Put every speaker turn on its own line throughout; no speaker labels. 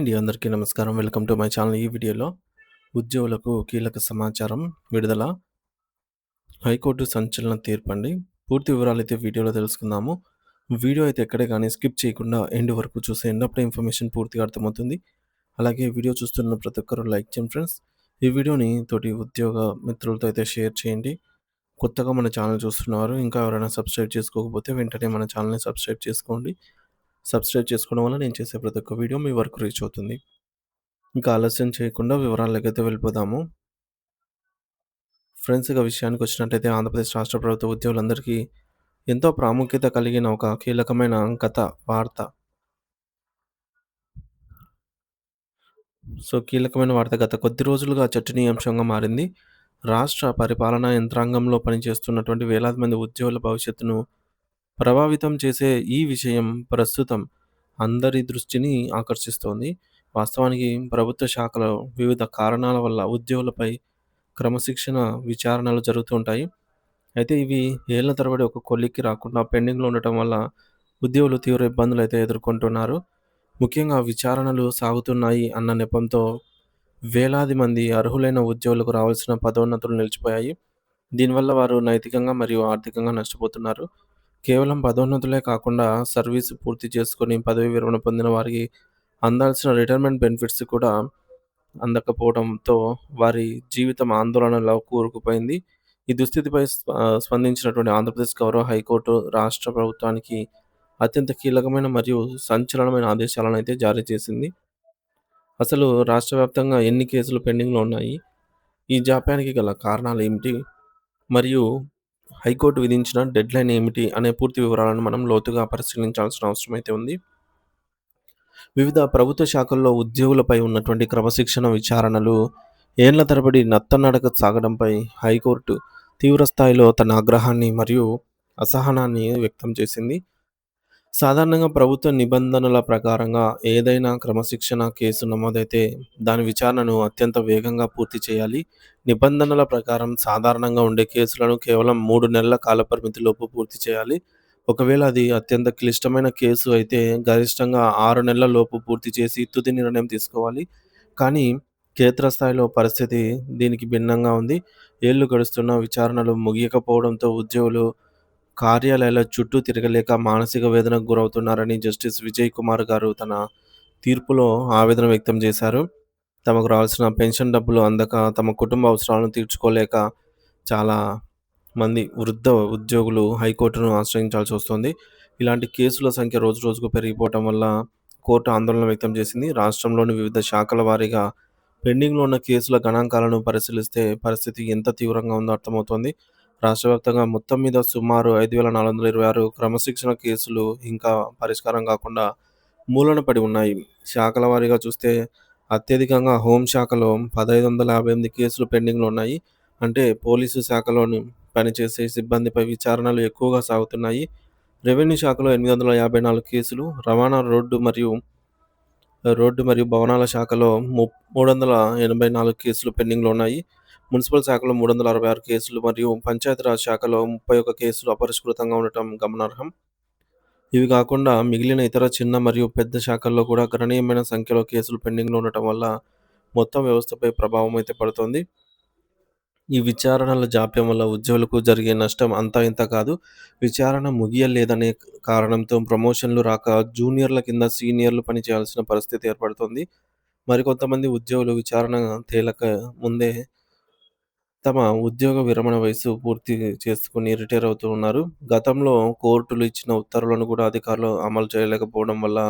అండి. అందరికీ నమస్కారం. Welcome to my channel. ఈ వీడియోలో ఉద్యోగులకు కీలక సమాచారం విడుదల. హైకోర్టు సంచలన తీర్పండి. పూర్తి వివరాలైతే వీడియోలో తెలుసుకుందాము. వీడియో అయితే ఎక్కడే గానీ స్కిప్ చేయకుండా ఎండ్ వరకు చూసేయండి. అప్పుడే ఇన్ఫర్మేషన్ పూర్తిగా అర్థమవుతుంది. అలాగే వీడియో చూస్తున్న ప్రతి ఒక్కరు లైక్ చేయండి ఫ్రెండ్స్. ఈ వీడియోని తోటి ఉద్యోగ మిత్రులతో అయితే షేర్ చేయండి. కొత్తగా మన ఛానల్ చూస్తున్నవారు ఇంకా ఎవరైనా సబ్స్క్రైబ్ చేసుకోకపోతే వెంటనే మన ఛానల్‌ని సబ్స్క్రైబ్ చేసుకోండి. సబ్స్క్రైబ్ చేసుకోవడం వల్ల నేను చేసే ప్రతి ఒక్క వీడియో మీ వరకు రీచ్ అవుతుంది. ఇంకా ఆలస్యం చేయకుండా వివరాల్లోకైతే వెళ్ళిపోదాము. ఫ్రెండ్స్ ఇక విషయానికొచ్చినట్టయితే ఆంధ్రప్రదేశ్ రాష్ట్ర ప్రభుత్వ ఉద్యోగులందరికీ ఎంతో ప్రాముఖ్యత కలిగిన ఒక కీలకమైన గత వార్త. కీలకమైన వార్త గత కొద్ది రోజులుగా చర్చనీయాంశంగా మారింది. రాష్ట్ర పరిపాలనా యంత్రాంగంలో పనిచేస్తున్నటువంటి వేలాది మంది ఉద్యోగుల భవిష్యత్తును ప్రభావితం చేసే ఈ విషయం ప్రస్తుతం అందరి దృష్టిని ఆకర్షిస్తోంది. వాస్తవానికి ప్రభుత్వ శాఖలో వివిధ కారణాల వల్ల ఉద్యోగులపై క్రమశిక్షణ విచారణలు జరుగుతూ ఉంటాయి. అయితే ఇవి ఏళ్ల తరబడి ఒక కొలిక్కి రాకుండా పెండింగ్‌లో ఉండటం వల్ల ఉద్యోగులు తీవ్ర ఇబ్బందులైతే ఎదుర్కొంటున్నారు. ముఖ్యంగా విచారణలు సాగుతున్నాయి అన్న నెపంతో వేలాది మంది అర్హులైన ఉద్యోగులకు రావాల్సిన పదోన్నతులు నిలిచిపోయాయి. దీనివల్ల వారు నైతికంగా మరియు ఆర్థికంగా నష్టపోతున్నారు. కేవలం పదోన్నతులే కాకుండా సర్వీసు పూర్తి చేసుకొని పదవీ విరమణ పొందిన వారికి అందాల్సిన రిటైర్మెంట్ బెనిఫిట్స్ కూడా అందకపోవడంతో వారి జీవితం ఆందోళనలో కూరుకుపోయింది. ఈ దుస్థితిపై స్పందించినటువంటి ఆంధ్రప్రదేశ్ గౌరవ హైకోర్టు రాష్ట్ర ప్రభుత్వానికి అత్యంత కీలకమైన మరియు సంచలనమైన ఆదేశాలనైతే జారీ చేసింది. అసలు రాష్ట్ర వ్యాప్తంగా ఎన్ని కేసులు పెండింగ్‌లో ఉన్నాయి? ఈ జాప్యానికి గల కారణాలేమిటి? మరియు హైకోర్టు విధించిన డెడ్‌లైన్ ఏమిటి? అనే పూర్తి వివరాలను మనం లోతుగా పరిశీలించాల్సిన అవసరం అయితే ఉంది. వివిధ ప్రభుత్వ శాఖల్లో ఉద్యోగులపై ఉన్నటువంటి క్రమశిక్షణ విచారణలు ఏళ్ల తరబడి నత్తనడక సాగడంపై హైకోర్టు తీవ్ర స్థాయిలో తన ఆగ్రహాన్ని మరియు అసహనాన్ని వ్యక్తం చేసింది. సాధారణంగా ప్రభుత్వ నిబంధనల ప్రకారంగా ఏదైనా క్రమశిక్షణ కేసు నమోదైతే దాని విచారణను అత్యంత వేగంగా పూర్తి చేయాలి. నిబంధనల ప్రకారం సాధారణంగా ఉండే కేసులను కేవలం 3 నెలల కాలపరిమితిలోపు పూర్తి చేయాలి. ఒకవేళ అది అత్యంత క్లిష్టమైన కేసు అయితే గరిష్టంగా 6 నెలల లోపు పూర్తి చేసి తుది నిర్ణయం తీసుకోవాలి. కానీ క్షేత్రస్థాయిలో పరిస్థితి దీనికి భిన్నంగా ఉంది. ఏళ్లు గడుస్తున్నా విచారణలు ముగియకపోవడంతో ఉద్యోగులు కార్యాలయాల చుట్టూ తిరగలేక మానసిక వేదనకు గురవుతున్నారని జస్టిస్ విజయ్ కుమార్ గారు తన తీర్పులో ఆవేదన వ్యక్తం చేశారు. తమకు రావాల్సిన పెన్షన్ డబ్బులు అందక, తమ కుటుంబ అవసరాలను తీర్చుకోలేక చాలా మంది వృద్ధ ఉద్యోగులు హైకోర్టును ఆశ్రయించాల్సి వస్తుంది. ఇలాంటి కేసుల సంఖ్య రోజురోజుకు పెరిగిపోవటం వల్ల కోర్టు ఆందోళన వ్యక్తం చేసింది. రాష్ట్రంలోని వివిధ శాఖల వారీగా పెండింగ్‌లో ఉన్న కేసుల గణాంకాలను పరిశీలిస్తే పరిస్థితి ఎంత తీవ్రంగా ఉందో అర్థమవుతోంది. రాష్ట్ర వ్యాప్తంగా మొత్తం మీద సుమారు 5,426 క్రమశిక్షణ కేసులు ఇంకా పరిష్కారం కాకుండా మూలన పడి ఉన్నాయి. శాఖల వారీగా చూస్తే అత్యధికంగా హోంశాఖలో 1,558 కేసులు పెండింగ్‌లో ఉన్నాయి. అంటే పోలీసు శాఖలోని పనిచేసే సిబ్బందిపై విచారణలు ఎక్కువగా సాగుతున్నాయి. రెవెన్యూ శాఖలో 854 కేసులు, రవాణా రోడ్డు మరియు భవనాల శాఖలో 384 కేసులు పెండింగ్‌లో ఉన్నాయి. మున్సిపల్ శాఖలో 366 కేసులు మరియు పంచాయతీరాజ్ శాఖలో 31 కేసులు అపరిష్కృతంగా ఉండటం గమనార్హం. ఇవి కాకుండా మిగిలిన ఇతర చిన్న మరియు పెద్ద శాఖల్లో కూడా గణనీయమైన సంఖ్యలో కేసులు పెండింగ్‌లో ఉండటం వల్ల మొత్తం వ్యవస్థపై ప్రభావం అయితే పడుతోంది. ఈ విచారణల జాప్యం వల్ల ఉద్యోగులకు జరిగే నష్టం అంతా ఇంతా కాదు. విచారణ ముగియలేదనే కారణంతో ప్రమోషన్‌లు రాక జూనియర్ల కింద సీనియర్లు పనిచేయాల్సిన పరిస్థితి ఏర్పడుతోంది. మరికొంతమంది ఉద్యోగులు విచారణ తేలక ముందే తమ ఉద్యోగ విరమణ వయస్సు పూర్తి చేసుకొని రిటైర్ అవుతూ ఉన్నారు. గతంలో కోర్టులు ఇచ్చిన ఉత్తర్వులను కూడా అధికారులు అమలు చేయలేకపోవడం వల్ల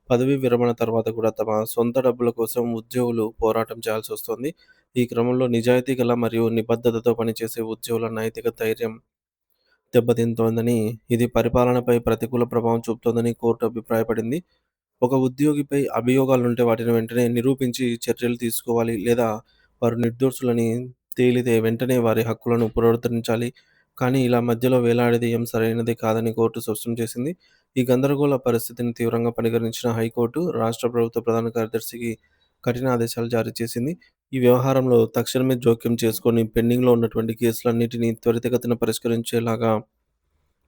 పదవీ విరమణ తర్వాత కూడా తమ సొంత డబ్బుల కోసం ఉద్యోగులు పోరాటం చేయాల్సొస్తుంది. ఈ క్రమంలో నిజాయితీ గల మరియు నిబద్ధతతో పనిచేసే ఉద్యోగుల నైతిక ధైర్యం దెబ్బతింటోందని, ఇది పరిపాలనపై ప్రతికూల ప్రభావం చూపుతోందని కోర్టు అభిప్రాయపడింది. ఒక ఉద్యోగిపై అభియోగాలుంటే వాటిని వెంటనే నిరూపించి చర్యలు తీసుకోవాలి. లేదా వారు నిర్దోషులని తేలితే వెంటనే వారి హక్కులను పునరుద్ధరించాలి. కానీ ఇలా మధ్యలో వేలాడదీయడం సరైనది కాదని కోర్టు స్పష్టం చేసింది. ఈ గందరగోళ పరిస్థితిని తీవ్రంగా పరిగణించిన హైకోర్టు రాష్ట్ర ప్రభుత్వ ప్రధాన కార్యదర్శికి కఠిన ఆదేశాలు జారీ చేసింది. ఈ వ్యవహారంలో తక్షణమే జోక్యం చేసుకొని పెండింగ్‌లో ఉన్నటువంటి కేసులన్నిటిని త్వరితగతిన పరిష్కరించేలాగా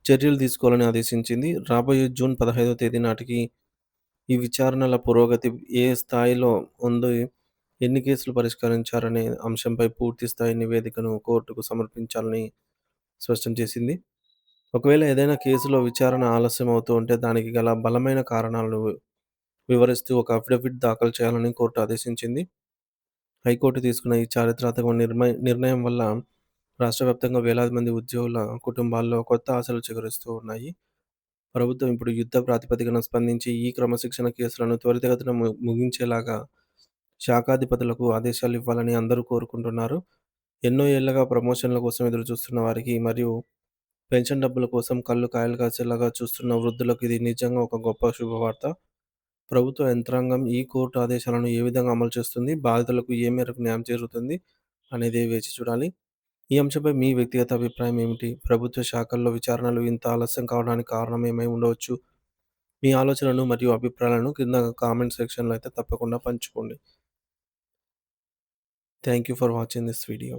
చర్యలు తీసుకోవాలని ఆదేశించింది. రాబోయే జూన్ 15వ తేదీ నాటికి ఈ విచారణల పురోగతి ఏ స్థాయిలో ఉంది, ఎన్ని కేసులు పరిష్కరించారనే అంశంపై పూర్తి స్థాయి నివేదికను కోర్టుకు సమర్పించాలని స్పష్టం చేసింది. ఒకవేళ ఏదైనా కేసులో విచారణ ఆలస్యం అవుతూ ఉంటే దానికి గల బలమైన కారణాలను వివరిస్తూ ఒక అఫిడవిట్ దాఖలు చేయాలని కోర్టు ఆదేశించింది. హైకోర్టు తీసుకున్న ఈ చారిత్రాత్మక నిర్ణయం వల్ల రాష్ట్ర వ్యాప్తంగా వేలాది మంది ఉద్యోగుల కుటుంబాల్లో కొత్త ఆశలు చిగురిస్తూ ఉన్నాయి. ప్రభుత్వం ఇప్పుడు యుద్ధ ప్రాతిపదికన స్పందించి ఈ క్రమశిక్షణ కేసులను త్వరితగతిన ముగించేలాగా శాఖాధిపతులకు ఆదేశాలు ఇవ్వాలని అందరూ కోరుకుంటున్నారు. ఎన్నో ఏళ్లుగా ప్రమోషన్ల కోసం ఎదురుచూస్తున్న వారికి మరియు పెన్షన్ డబ్బుల కోసం కళ్ళు కాయలు కాసేలాగా చూస్తున్న వృద్ధులకు ఇది నిజంగా ఒక గొప్ప శుభవార్త. ప్రభుత్వ యంత్రాంగం ఈ కోర్టు ఆదేశాలను ఏ విధంగా అమలు చేస్తుంది, బాధితులకు ఏ మేరకు న్యాయం జరుగుతుంది అనేది వేచి చూడాలి. ఈ అంశంపై మీ వ్యక్తిగత అభిప్రాయం ఏమిటి? ప్రభుత్వ శాఖల్లో విచారణలు ఇంత ఆలస్యం కావడానికి కారణం ఏమై ఉండవచ్చు? మీ ఆలోచనలను మరియు అభిప్రాయాలను కింద కామెంట్ సెక్షన్‌లో అయితే తప్పకుండా పంచుకోండి. Thank you for watching this video.